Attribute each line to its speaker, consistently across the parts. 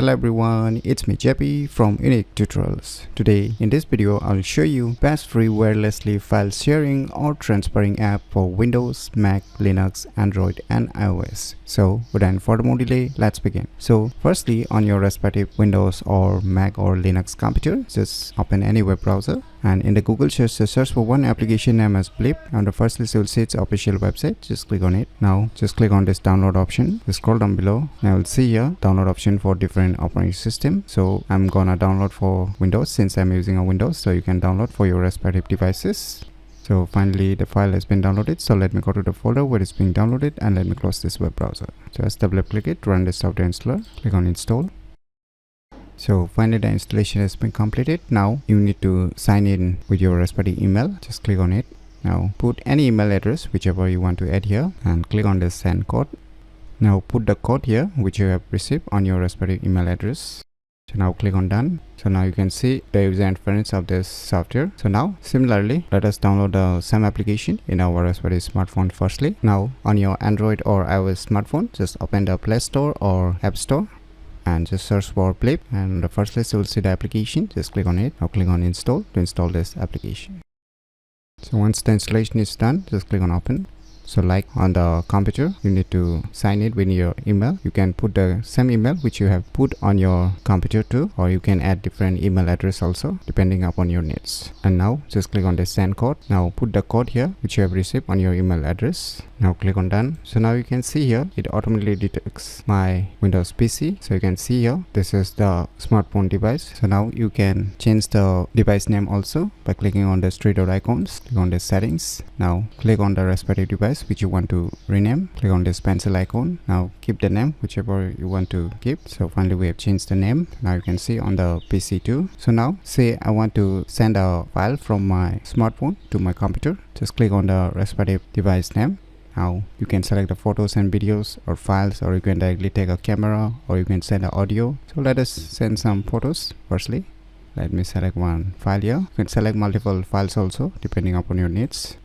Speaker 1: Hello everyone, it's me JP from UniqueTutorials. Today in this video I'll show you best free wirelessly file sharing or transferring app for Windows, Mac, Linux, Android and iOS. So without further more delay, let's begin. So firstly, on your respective Windows or Mac or Linux computer, just open any web browser and in the Google search, just search for one application name as Blip. On the first list you'll see its official website. Just click on it. Now just click on this download option. Just scroll down below. Now you'll see here download option for different operating system. So I'm gonna download for Windows since I'm using a Windows, so you can download for your respective devices. So finally the file has been downloaded, so let me go to the folder where it's being downloaded and let me close this web browser. Just double click it, run the software installer, click on install. So finally the installation has been completed. Now you need to sign in with your respective email. Just click on it. Now put any email address whichever you want to add here and click on the send code. Now put the code here which you have received on your respective email address. So now click on done. So now you can see the user interface of this software. So now similarly let us download the same application in our respective smartphone firstly. Now on your Android or iOS smartphone, just open the Play Store or App Store and just search for Blip, and on the first list you will see the application. Just click on it. Now click on install to install this application. So once the installation is done, just click on open. So like on the computer, you need to sign it with your email. You can put the same email which you have put on your computer too, or you can add different email address also depending upon your needs. And now just click on the send code. Now put the code here which you have received on your email address. Now click on done. So now you can see here it automatically detects my Windows PC. So you can see here this is the smartphone device. So now you can change the device name also by clicking on the three dot icons. Click on the settings. Now click on the respective device which you want to rename. Click on this pencil icon. Now keep the name whichever you want to keep. So finally we have changed the name. Now you can see on the PC too. So now say I want to send a file from my smartphone to my computer. Just click on the respective device name. Now you can select the photos and videos or files, or you can directly take a camera, or you can send an audio. So let us send some photos firstly. Let me select one file here. You can select multiple files also depending upon your needs.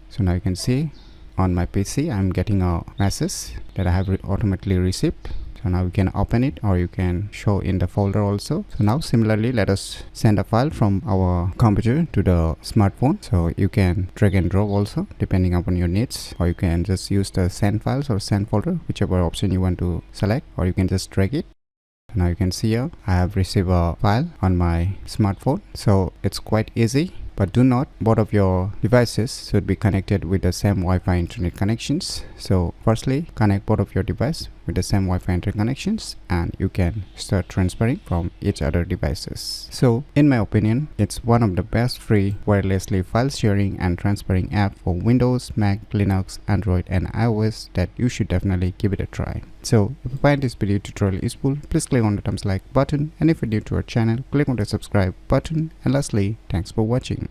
Speaker 1: So now you can see on my PC I'm getting a message that I have automatically received. So now you can open it, or you can show in the folder also. So now similarly let us send a file from our computer to the smartphone. So you can drag and drop also depending upon your needs, or you can just use the send files or send folder, whichever option you want to select, or you can just drag it. So now you can see here I have received a file on my smartphone. So it's quite easy. But do note, both of your devices should be connected with the same Wi-Fi internet connections. So firstly, connect both of your devices with the same Wi-Fi internet connections and you can start transferring from each other devices. So in my opinion, it's one of the best free wirelessly file sharing and transferring app for Windows, Mac, Linux, Android and iOS that you should definitely give it a try. So if you find this video tutorial useful, please click on the thumbs like button, and if you're new to our channel, click on the subscribe button, and lastly, thanks for watching.